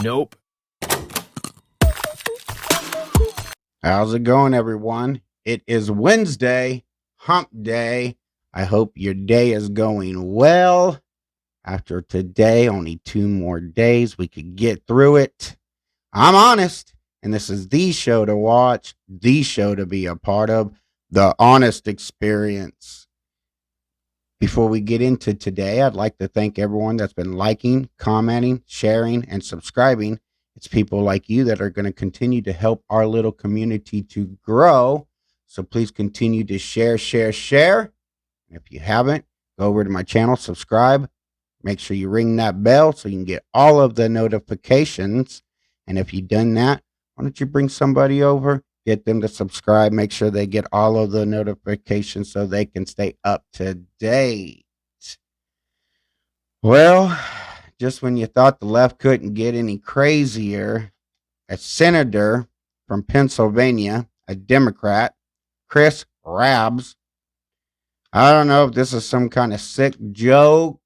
Nope. How's it going, everyone? It is Wednesday, hump day. I hope your day is going well. After today, only 2 more days. We could get through it. I'm honest, and this is the show to watch, the show to be a part of, the honest experience. Before we get into today, I'd like to thank everyone that's been liking, commenting, sharing, and subscribing. It's people like you that are going to continue to help our little community to grow. So please continue to share. And if you haven't, go over to my channel, subscribe. Make sure you ring that bell so you can get all of the notifications. And if you've done that, why don't you bring somebody over, get them to subscribe, make sure they get all of the notifications so they can stay up to date. Well, just when you thought the left couldn't get any crazier, a senator from Pennsylvania, a Democrat, Chris Rabs. I don't know if this is some kind of sick joke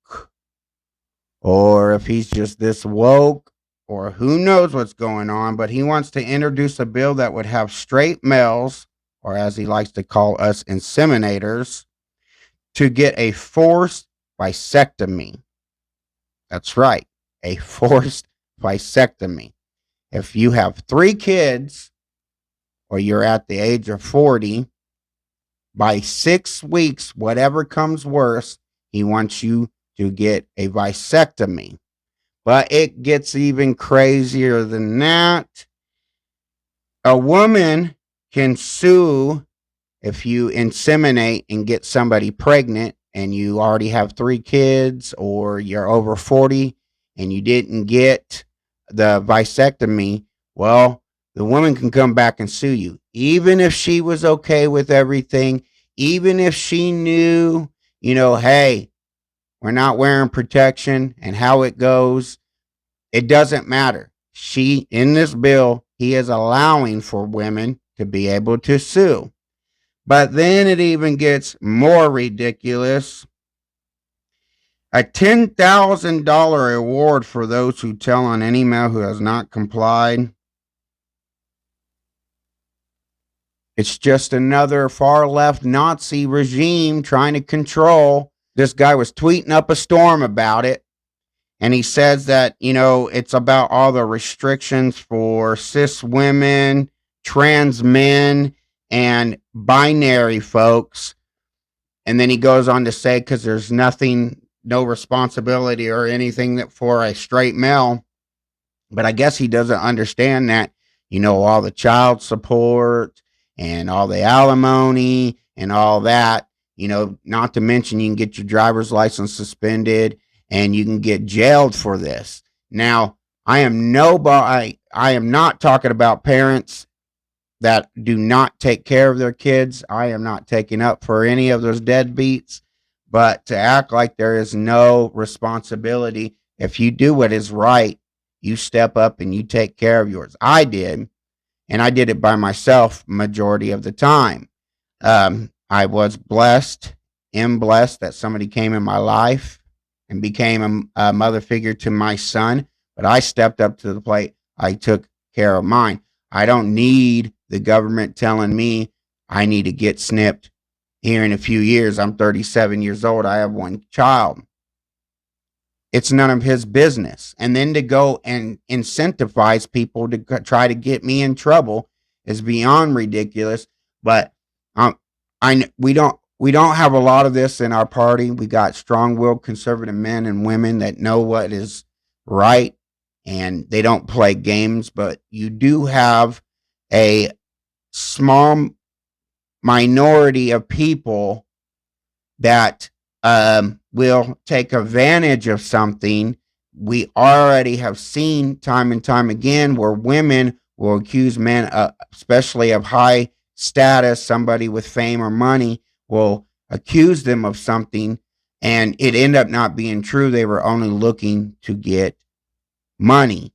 or if he's just this woke or who knows what's going on, but he wants to introduce a bill that would have straight males, or as he likes to call us, inseminators, to get a forced vasectomy. That's right, a forced vasectomy. If you have 3 kids or you're at the age of 40, by 6 weeks, whatever comes worse, he wants you to get a vasectomy. But it gets even crazier than that. A woman can sue if you inseminate and get somebody pregnant and you already have 3 kids, or you're over 40 and you didn't get the vasectomy. Well, the woman can come back and sue you, even if she was okay with everything, even if she knew, hey, we're not wearing protection and how it goes. It doesn't matter. In this bill, he is allowing for women to be able to sue. But then it even gets more ridiculous. A $10,000 award for those who tell on any male who has not complied. It's just another far left Nazi regime trying to control. This guy was tweeting up a storm about it. And he says that, it's about all the restrictions for cis women, trans men, and binary folks. And then he goes on to say, because there's no responsibility or anything for a straight male. But I guess he doesn't understand that, all the child support and all the alimony and all that, not to mention you can get your driver's license suspended and you can get jailed for this. Now, I am not talking about parents that do not take care of their kids. I am not taking up for any of those deadbeats, but to act like there is no responsibility, if you do what is right, you step up and you take care of yours. I did, and I did it by myself majority of the time. I was am blessed that somebody came in my life and became a mother figure to my son, but I stepped up to the plate. I took care of mine. I don't need the government telling me I need to get snipped here in a few years. I'm 37 years old. I have 1 child. It's none of his business. And then to go and incentivize people to try to get me in trouble is beyond ridiculous. But we don't have a lot of this in our party. We got strong-willed conservative men and women that know what is right, and they don't play games. But you do have a small minority of people that will take advantage of something. We already have seen time and time again where women will accuse men, especially of high status, somebody with fame or money, will accuse them of something, and it ended up not being true. They were only looking to get money.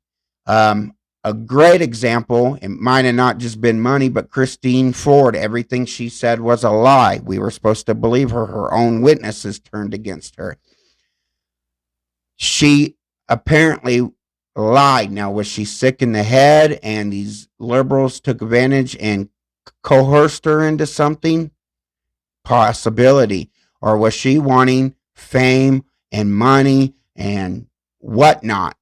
A great example, it might have not just been money, but Christine Ford, everything she said was a lie. We were supposed to believe her. Her own witnesses turned against her. She apparently lied. Now, was she sick in the head and these liberals took advantage and coerced her into something? Possibility. Or was she wanting fame and money and whatnot?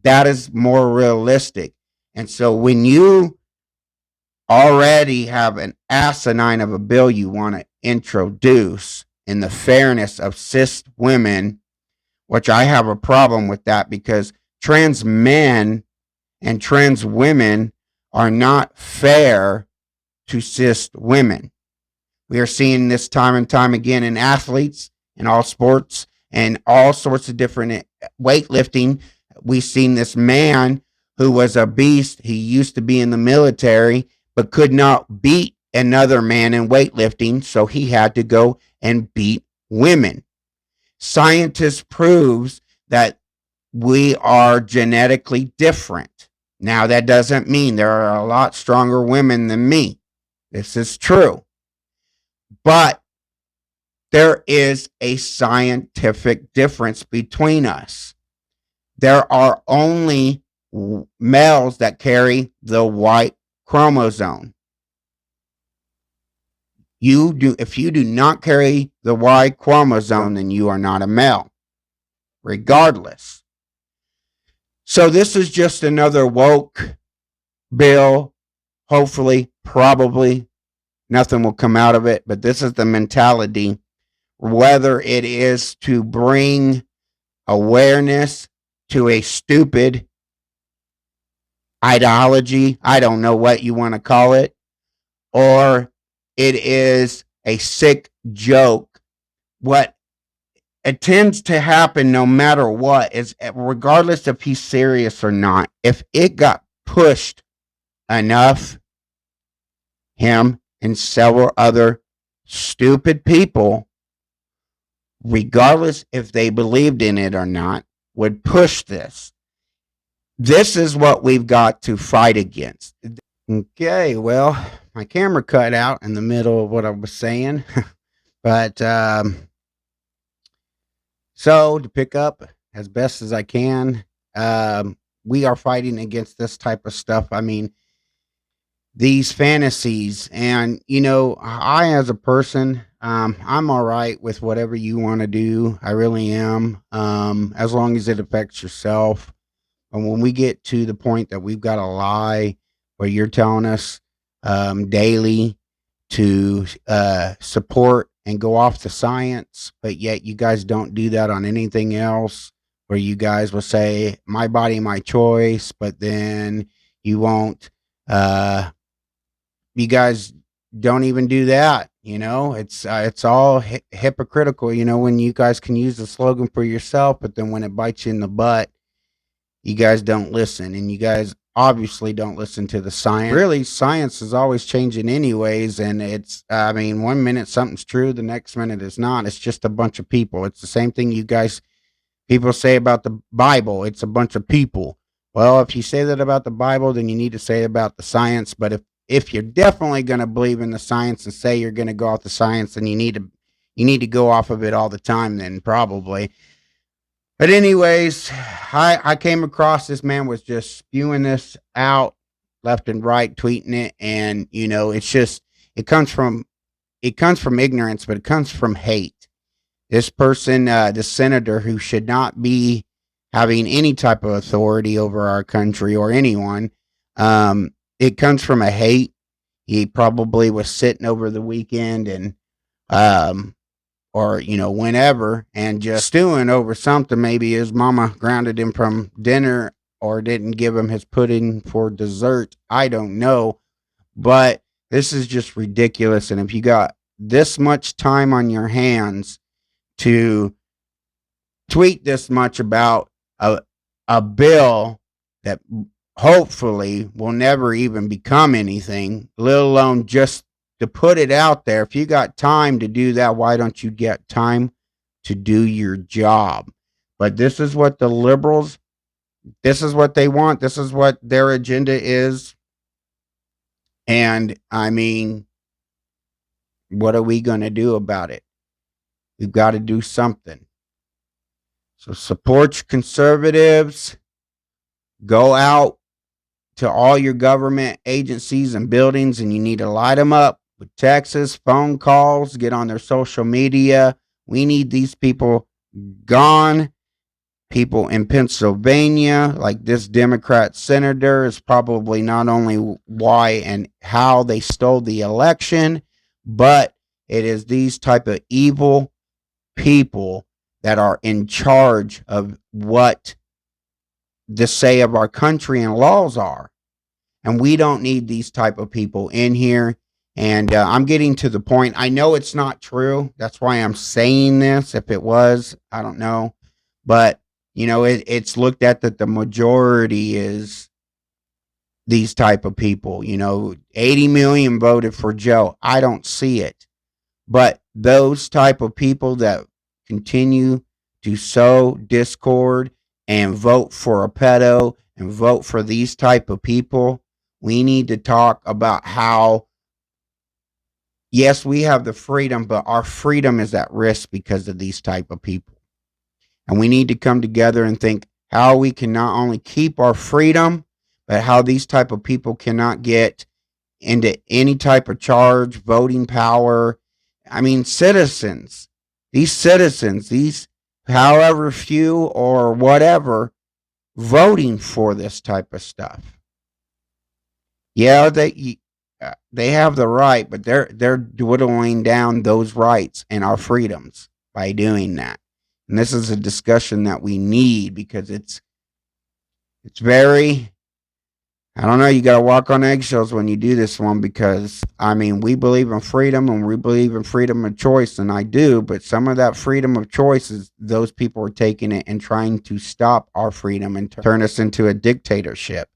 That is more realistic. And so when you already have an asinine of a bill you want to introduce in the fairness of cis women, which I have a problem with that because trans men and trans women are not fair to cis women. We are seeing this time and time again in athletes, in all sports, and all sorts of different weightlifting. We've seen this man who was a beast. He used to be in the military, but could not beat another man in weightlifting, so he had to go and beat women. Scientists proves that we are genetically different. Now, that doesn't mean there are a lot stronger women than me. This is true. But there is a scientific difference between us. There are only males that carry the Y chromosome. If you do not carry the Y chromosome, then you are not a male, regardless. So this is just another woke bill. Hopefully, probably nothing will come out of it, but this is the mentality. Whether it is to bring awareness to a stupid ideology, I don't know what you want to call it, or it is a sick joke. What it tends to happen no matter what is, regardless if he's serious or not, if it got pushed enough, him and several other stupid people, regardless if they believed in it or not, would push this. This is what we've got to fight against. Okay, well, my camera cut out in the middle of what I was saying. But so to pick up as best as I can, we are fighting against this type of stuff. I mean, these fantasies, and I, as a person, I'm all right with whatever you want to do. I really am, as long as it affects yourself. And when we get to the point that we've got a lie where you're telling us daily to support and go off the science, but yet you guys don't do that on anything else, where you guys will say my body, my choice, but then you won't. You guys don't even do that. It's all hypocritical. When you guys can use the slogan for yourself, but then when it bites you in the butt, you guys don't listen, and you guys obviously don't listen to the science. Really, science is always changing anyways, and I mean, 1 minute something's true, the next minute it's not. It's just a bunch of people. It's the same thing people say about the Bible. It's a bunch of people. Well, if you say that about the Bible, then you need to say about the science. But if you're definitely going to believe in the science and say you're going to go off the science, then you need to go off of it all the time, then probably. But anyways, I came across this man was just spewing this out left and right, tweeting it, and it comes from ignorance, but it comes from hate. This person, this senator who should not be having any type of authority over our country or anyone, it comes from a hate. He probably was sitting over the weekend and or whenever, and just stewing over something. Maybe his mama grounded him from dinner or didn't give him his pudding for dessert. I don't know, but this is just ridiculous. And if you got this much time on your hands to tweet this much about a bill that hopefully will never even become anything, let alone just to put it out there. If you got time to do that, why don't you get time to do your job? But this is what the liberals, this is what they want. This is what their agenda is. And I mean, what are we going to do about it? We've got to do something. So support your conservatives. Go out to all your government agencies and buildings, and you need to light them up with texts, phone calls, get on their social media. We need these people gone. People in Pennsylvania, like this Democrat senator, is probably not only why and how they stole the election, but it is these type of evil people that are in charge of what the say of our country and laws are. And we don't need these type of people in here. And I'm getting to the point. I know it's not true. That's why I'm saying this. If it was, I don't know. But, it's looked at that the majority is these type of people. 80 million voted for Joe. I don't see it. But those type of people that continue to sow discord and vote for a pedo and vote for these type of people, we need to talk about how, yes, we have the freedom, but our freedom is at risk because of these type of people. And we need to come together and think how we can not only keep our freedom, but how these type of people cannot get into any type of charge, voting power. I mean, citizens, these however few or whatever, voting for this type of stuff. Yeah, they have the right, but they're dwindling down those rights and our freedoms by doing that. And this is a discussion that we need because it's very, I don't know, you got to walk on eggshells when you do this one because, we believe in freedom and we believe in freedom of choice, and I do, but some of that freedom of choice is those people are taking it and trying to stop our freedom and turn us into a dictatorship.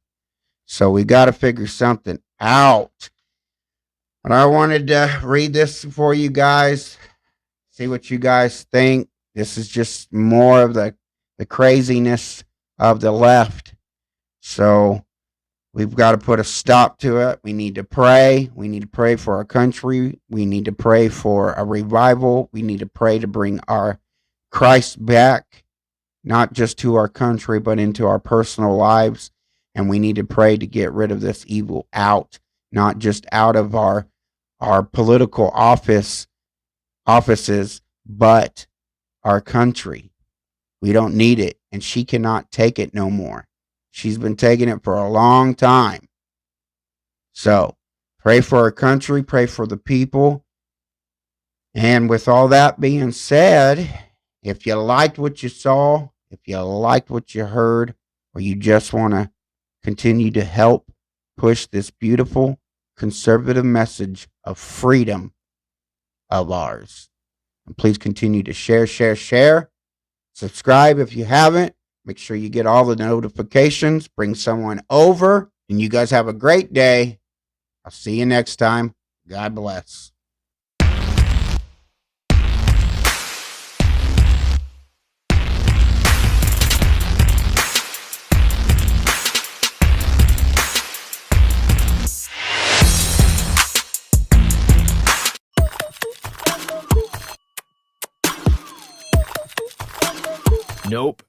So we got to figure something out. But I wanted to read this for you guys, see what you guys think. This is just more of the craziness of the left. So we've got to put a stop to it. We need to pray. We need to pray for our country. We need to pray for a revival. We need to pray to bring our Christ back, not just to our country, but into our personal lives. And we need to pray to get rid of this evil out, not just out of our political offices, but our country. We don't need it, and she cannot take it no more. She's been taking it for a long time. So pray for our country, pray for the people. And with all that being said, if you liked what you saw, if you liked what you heard, or you just want to continue to help push this beautiful conservative message of freedom of ours, and please continue to share. Subscribe if you haven't. Make sure you get all the notifications. Bring someone over. And you guys have a great day. I'll see you next time. God bless. Nope.